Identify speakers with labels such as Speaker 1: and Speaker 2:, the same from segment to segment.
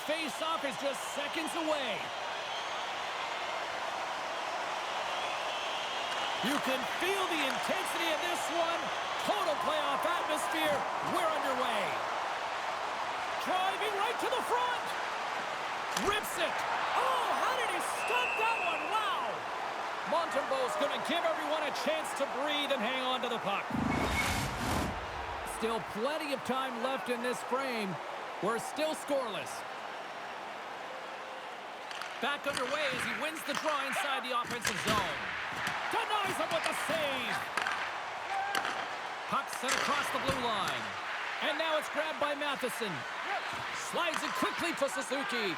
Speaker 1: face-off is just seconds away. You can feel the intensity of this one. Total playoff atmosphere. We're underway. Driving right to the front. Rips it. Oh, how did he stop that one? Wow. Montembeau's going to give everyone a chance to breathe and hang on to the puck. Still plenty of time left in this frame. We're still scoreless. Back underway as he wins the draw inside the offensive zone. Denies him with the save. Puck sent across the blue line. And now it's grabbed by Matheson. Slides it quickly to Suzuki.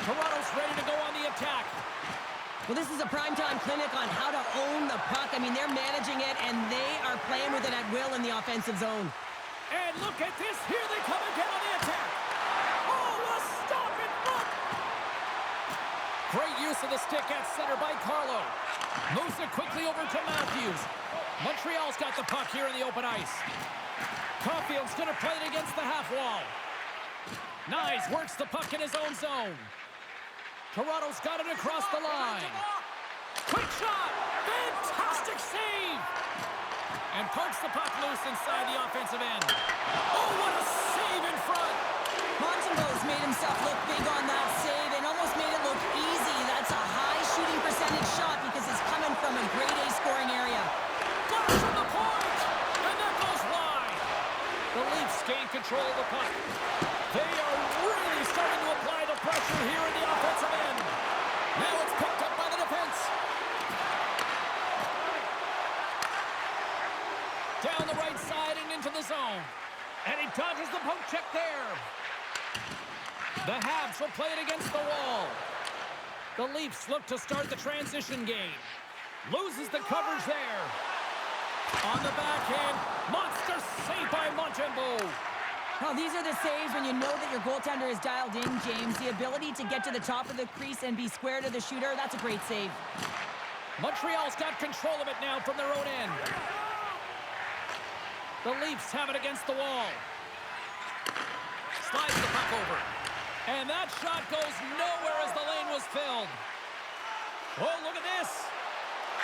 Speaker 1: Toronto's ready to go on the attack.
Speaker 2: Well, this is a primetime clinic on how to own the puck. I mean, they're managing it, and they are playing with it at will in the offensive zone.
Speaker 1: And look at this. Here they come again on the attack. Oh, a stop in front. Great use of the stick at center by Carlo. Moves it quickly over to Matthews. Montreal's got the puck here in the open ice. Caulfield's going to play it against the half wall. Nyes works the puck in his own zone. Toronto's got it across the line. Quick shot. Fantastic save. And pokes the puck loose inside the offensive end. Oh, what a save in front.
Speaker 2: Montembeau's made himself look big on that save and almost made it look easy. That's a high shooting percentage shot because it's coming from a grade A scoring area.
Speaker 1: Flash from the point. And that goes wide. The Leafs gain control of the puck. They are really starting to apply the pressure here in the offensive end. Now it's picked up by the defense. Down the right side and into the zone. And he dodges the poke check there. The Habs will play it against the wall. The Leafs look to start the transition game. Loses the coverage there. On the backhand, monster save by Montembeau.
Speaker 2: Well, these are the saves when you know that your goaltender is dialed in, James. The ability to get to the top of the crease and be square to the shooter, that's a great save.
Speaker 1: Montreal's got control of it now from their own end. The Leafs have it against the wall. Slides the puck over. And that shot goes nowhere as the lane was filled. Oh, look at this.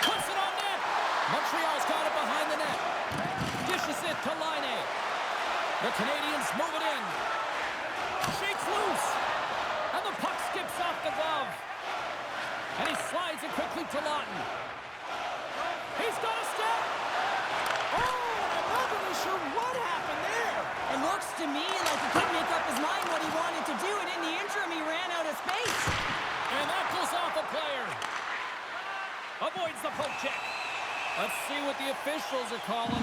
Speaker 1: Puts it on net. Montreal's got it behind the net. Dishes it to Laine. The Canadians move it in. Shakes loose. And the puck skips off the glove. And he slides it quickly to Lawton. He's got a step. Oh, I'm not really sure what happened there.
Speaker 2: It looks to me like he couldn't make up his mind what he wanted to do, and in the interim, he ran out of space.
Speaker 1: And that goes off a player. Avoids the poke check. Let's see what the officials are calling.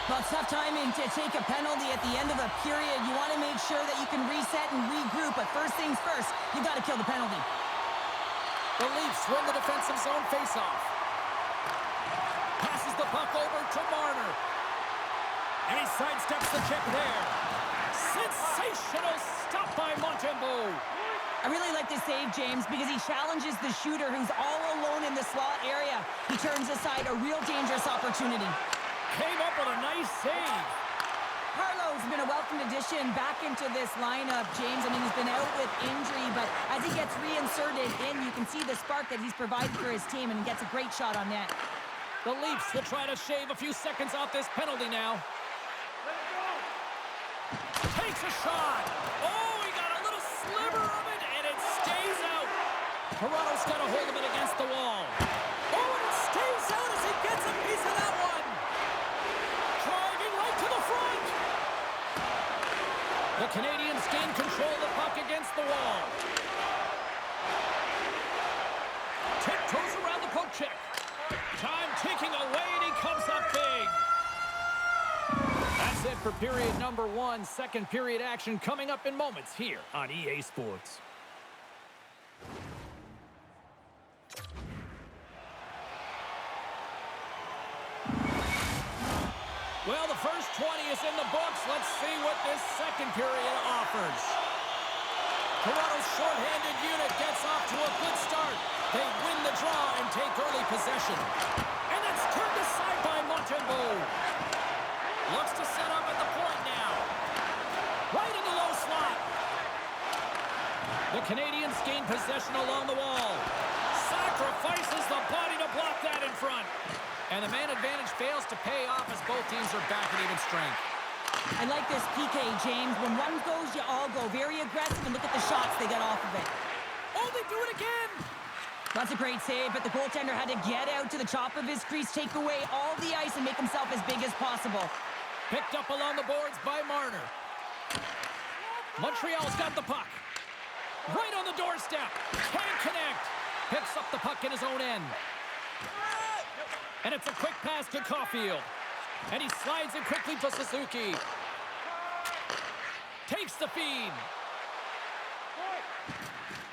Speaker 2: Well, it's tough timing to take a penalty at the end of a period. You want to make sure that you can reset and regroup, but first things first, you got to kill the penalty.
Speaker 1: The Leafs win the defensive zone faceoff. Passes the puck over to Marner. And he sidesteps the check there. Sensational stop by Montembeau.
Speaker 2: I really like this save, James, because he challenges the shooter who's all alone in the slot area. He turns aside a real dangerous opportunity.
Speaker 1: Came up with a nice save.
Speaker 2: Carlo's been a welcome addition back into this lineup, James. I mean, he's been out with injury, but as he gets reinserted in, you can see the spark that he's provided for his team, and he gets a great shot on net.
Speaker 1: The Leafs will try to shave a few seconds off this penalty now. Takes a shot. Oh, he got a little sliver of it, and it stays out. Toronto's got a hold of it against the wall. Oh, and it stays out as he gets a piece of that one. Driving right to the front. The Canadians gain control of the puck against the wall. Tiptoes around the poke check. Time ticking away, and he comes up big. That's it for period number one. Second period action coming up in moments here on EA Sports. Well, the first 20 is in the books. Let's see what this second period offers. Toronto's shorthanded unit gets off to a good start. They win the draw and take early possession. And that's turned aside by Montembeau. Looks to set up at the point now. Canadians gain possession along the wall. Sacrifices the body to block that in front. And the man advantage fails to pay off as both teams are back at even strength.
Speaker 2: I like this PK, James. When one goes, you all go. Very aggressive, and look at the shots they got off of it.
Speaker 1: Oh, they do it again!
Speaker 2: That's a great save, but the goaltender had to get out to the top of his crease, take away all the ice, and make himself as big as possible.
Speaker 1: Picked up along the boards by Marner. Montreal's got the puck. Right on the doorstep. Can't connect. Picks up the puck in his own end. And it's a quick pass to Caulfield. And he slides it quickly to Suzuki. Takes the feed.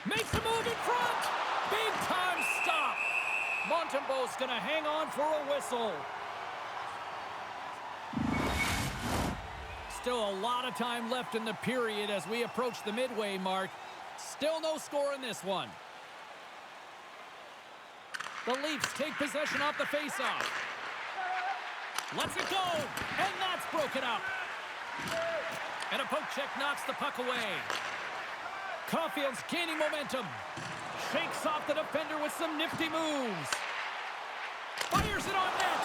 Speaker 1: Makes a move in front. Big time stop. Montembeault's going to hang on for a whistle. Still a lot of time left in the period as we approach the midway mark. Still no score in this one. The Leafs take possession off the faceoff. Lets it go, and that's broken up. And a poke check knocks the puck away. Caulfield's gaining momentum. Shakes off the defender with some nifty moves. Fires it on net,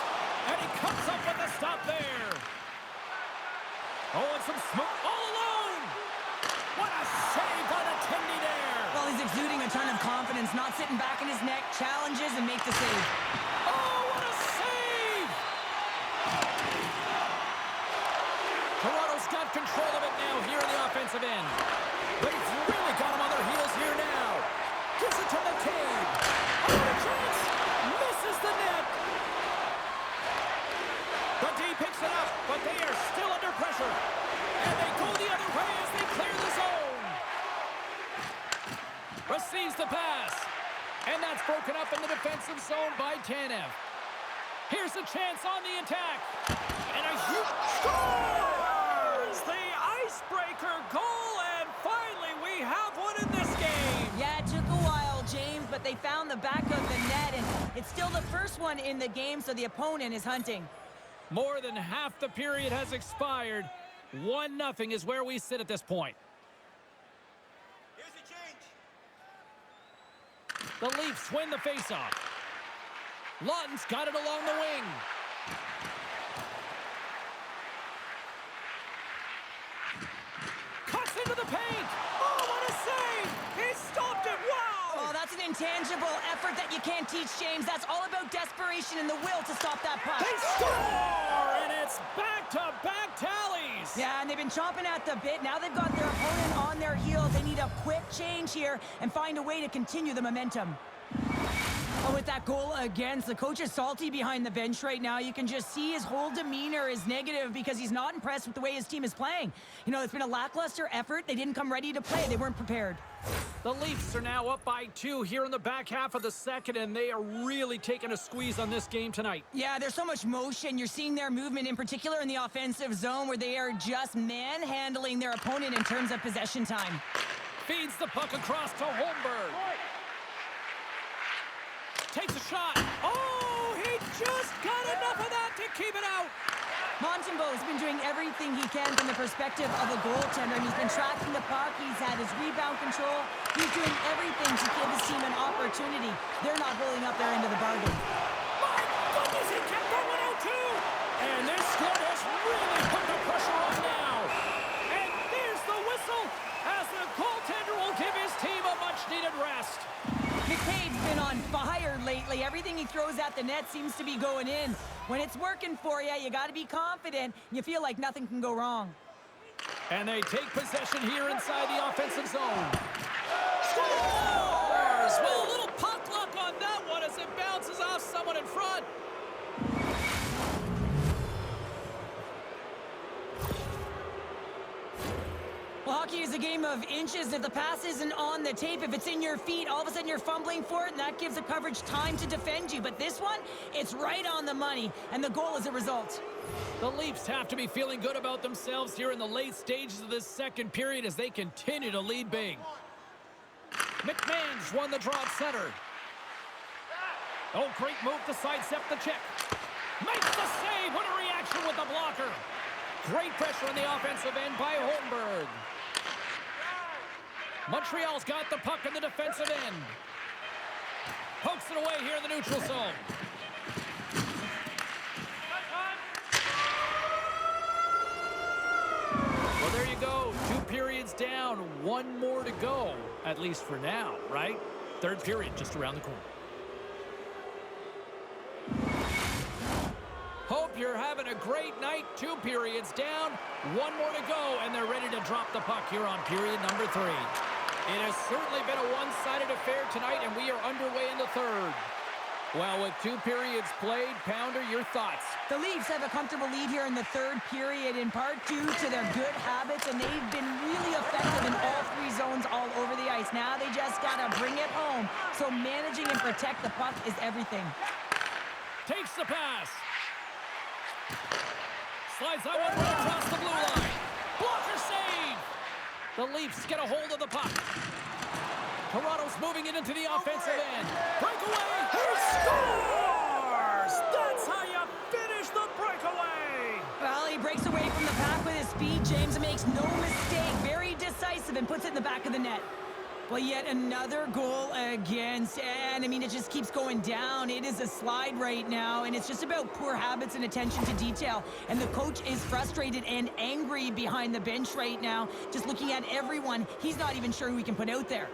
Speaker 1: and he comes up with a stop there. Oh, and some smoke all alone. What a save by the Tindy there.
Speaker 2: Well, he's exuding a ton of confidence, not sitting back in his neck, challenges and makes the save.
Speaker 1: Oh, what a save! Toronto's got control of it now here in the offensive end. But he's really got him on their heels here now. Gives it to McCabe. Oh, what a chance! Misses the net. The D picks it up, but they are still under pressure. And they go the other way as they clear the zone. Receives the pass. And that's broken up in the defensive zone by Tanev. Here's a chance on the attack. And a huge scores! The icebreaker goal, and finally we have one in this game.
Speaker 2: Yeah, it took a while, James, but they found the back of the net, and it's still the first one in the game, so the opponent is hunting.
Speaker 1: More than half the period has expired. 1-0 is where we sit at this point.
Speaker 3: Here's a change.
Speaker 1: The Leafs win the faceoff. Lawton's got it along the wing. Cuts into the paint. Oh, what a save! He stopped it. Wow!
Speaker 2: Oh, that's an intangible effort that you can't teach, James. That's all about desperation and the will to stop that puck.
Speaker 1: They score! And it's back-to-back tallies.
Speaker 2: Yeah, and they've been chomping at the bit. Now they've got their opponent on their heels. They need a quick change here and find a way to continue the momentum. Oh, with that goal against, the coach is salty behind the bench right now. You can just see his whole demeanor is negative because he's not impressed with the way his team is playing. You know, it's been a lackluster effort. They didn't come ready to play. They weren't prepared.
Speaker 1: The Leafs are now up by 2 here in the back half of the second, and they are really taking a squeeze on this game tonight.
Speaker 2: Yeah, there's so much motion. You're seeing their movement, in particular in the offensive zone, where they are just manhandling their opponent in terms of possession time.
Speaker 1: Feeds the puck across to Holmberg. Takes a shot. Oh, he just got enough of that to keep it out.
Speaker 2: Montembeault's been doing everything he can from the perspective of a goaltender, and he's been tracking the puck. He's had his rebound control. He's doing everything to give his team an opportunity. They're not holding up their end of the bargain.
Speaker 1: My goodness, he kept that one out too. And this squad has really put the pressure on now. And there's the whistle as the goaltender will give his team a much-needed rest.
Speaker 2: McCabe's been on fire lately. Everything he throws at the net seems to be going in. When it's working for you, you got to be confident. You feel like nothing can go wrong.
Speaker 1: And they take possession here inside the offensive zone. Scores! Well, a little puck luck on that one as it bounces off someone in front.
Speaker 2: Well, hockey is a game of inches. If the pass isn't on the tape, if it's in your feet, all of a sudden you're fumbling for it, and that gives the coverage time to defend you. But this one, it's right on the money, and the goal is a result.
Speaker 1: The Leafs have to be feeling good about themselves here in the late stages of this second period as they continue to lead big. McMahon's won the draw at center. Oh, great move to sidestep the check. Makes the save. What a reaction with the blocker. Great pressure on the offensive end by Holmberg. Montreal's got the puck in the defensive end. Pokes it away here in the neutral zone. Well, there you go. 2 periods down. 1 more to go, at least for now, right? Third period just around the corner. Hope you're having a great night. 2 periods down. 1 more to go, and they're ready to drop the puck here on period number 3. It has certainly been a one-sided affair tonight, and we are underway in the third. Well, with 2 periods played, Pounder, your thoughts?
Speaker 2: The Leafs have a comfortable lead here in the third period, in part due to their good habits, and they've been really effective in all 3 zones all over the ice. Now they just got to bring it home, so managing and protect the puck is everything.
Speaker 1: Takes the pass. Slides that one right across the blue line. Blocker save. The Leafs get a hold of the puck. Toronto's moving it into the offensive end. Breakaway. He scores! That's how you finish the breakaway.
Speaker 2: Well, he breaks away from the pack with his speed, James, and makes no mistake. Very decisive and puts it in the back of the net. Well, yet another goal against, and I mean, it just keeps going down. It is a slide right now, and it's just about poor habits and attention to detail. And the coach is frustrated and angry behind the bench right now. Just looking at everyone, he's not even sure who he can put out there.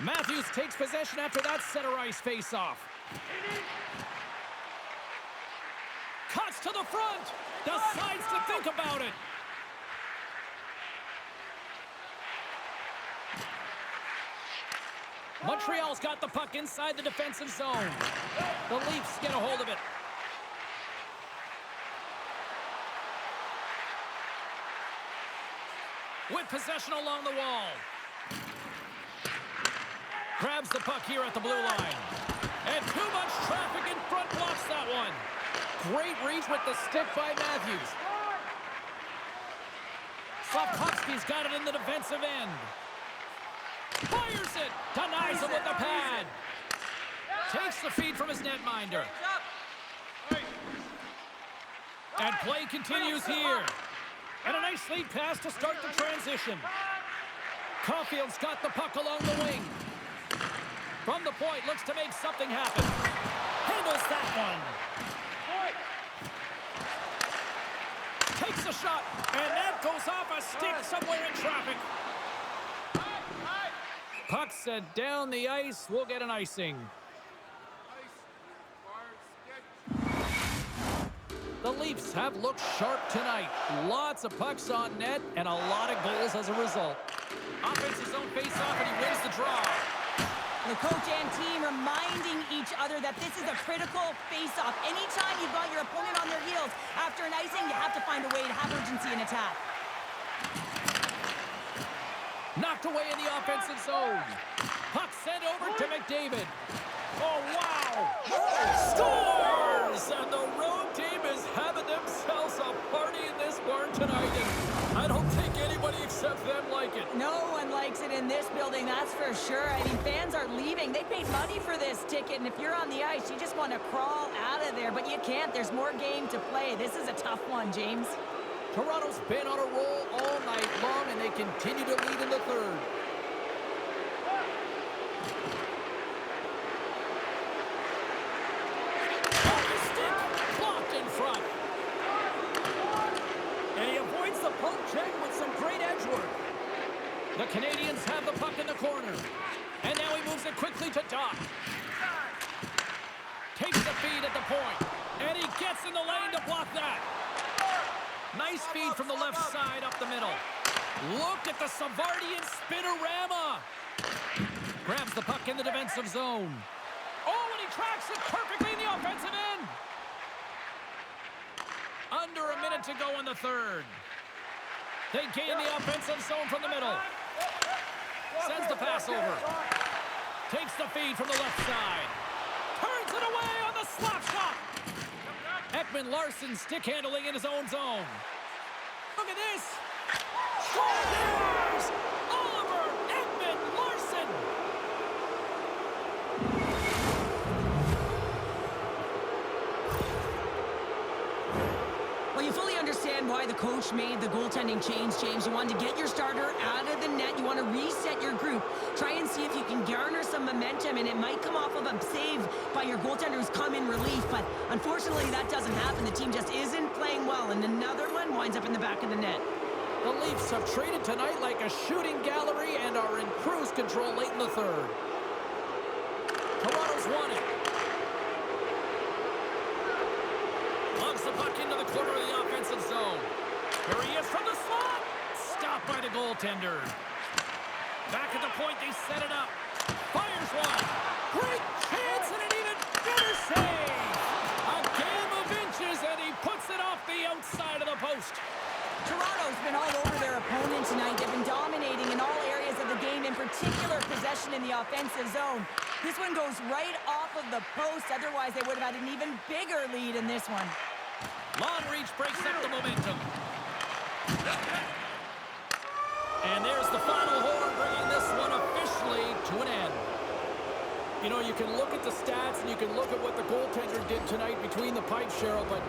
Speaker 1: Matthews takes possession after that center ice face-off. Cuts to the front. Decides to think about it. Montreal's got the puck inside the defensive zone. The Leafs get a hold of it. With possession along the wall. Grabs the puck here at the blue line. And too much traffic in front blocks that one. Great reach with the stick by Matthews. Slavkovsky's got it in the defensive end. Fires it. Denies him with the pad. Takes the feed from his netminder. And play continues here. And a nice lead pass to start the transition. Caulfield's got the puck along the wing. From the point, looks to make something happen. Handles that one. Takes a shot, and that goes off a stick somewhere in traffic. Puck sent down the ice. We'll get an icing. The Leafs have looked sharp tonight. Lots of pucks on net and a lot of goals as a result. Offensive zone face-off, and he wins the draw.
Speaker 2: The coach and team reminding each other that this is a critical face-off. Anytime you've got your opponent on their heels after an icing, you have to find a way to have urgency in attack.
Speaker 1: Knocked away in the offensive zone. Puck sent over to McDavid. Oh, wow! Scores! And the road team is having themselves a party in this barn tonight. And I don't think anybody except them like it.
Speaker 2: No one likes it in this building, that's for sure. I mean, fans are leaving. They paid money for this ticket, and if you're on the ice, you just want to crawl out of there. But you can't. There's more game to play. This is a tough one, James.
Speaker 1: Toronto's been on a roll all night long, and they continue to lead in the third. Off the stick, blocked in front. And he avoids the poke check with some great edge work. The Canadians have the puck in the corner. And now he moves it quickly to Doc. Takes the feed at the point. And he gets in the lane to block that. Nice feed from the left side up the middle. Look at the Savardian spinorama. Grabs the puck in the defensive zone. Oh, and he tracks it perfectly in the offensive end. Under a minute to go in the third. They gain the offensive zone from the middle. Sends the pass over. Takes the feed from the left side. Turns it away on the slap shot. Ekman Larson stick handling in his own zone. Look at this. Scores! Oliver Ekman Larson.
Speaker 2: Well, you fully understand why the coach made the goaltending change, James. You wanted to get your starter out of the net. You want to reset your group. Try and see if you can garner some momentum, and it might come off of a save by your goaltender who's come in relief. But unfortunately, that doesn't happen. The team just isn't playing well, and another one winds up in the back of the net.
Speaker 1: The Leafs have treated tonight like a shooting gallery and are in cruise control late in the third. Toronto's won it. Logs the puck into the corner of the offensive zone. Here he is from the slot. Stopped by the goaltender. Back at the point, they set it up. Fires one. Great chance and an even better save. A game of inches, and he puts it off the outside of the post.
Speaker 2: Toronto's been all over their opponent tonight. They've been dominating in all areas of the game, in particular possession in the offensive zone. This one goes right off of the post. Otherwise, they would have had an even bigger lead in this one.
Speaker 1: Long reach breaks up the momentum. And there's the final horn, bringing this one officially to an end. You know, you can look at the stats and you can look at what the goaltender did tonight between the pipes, Cheryl, but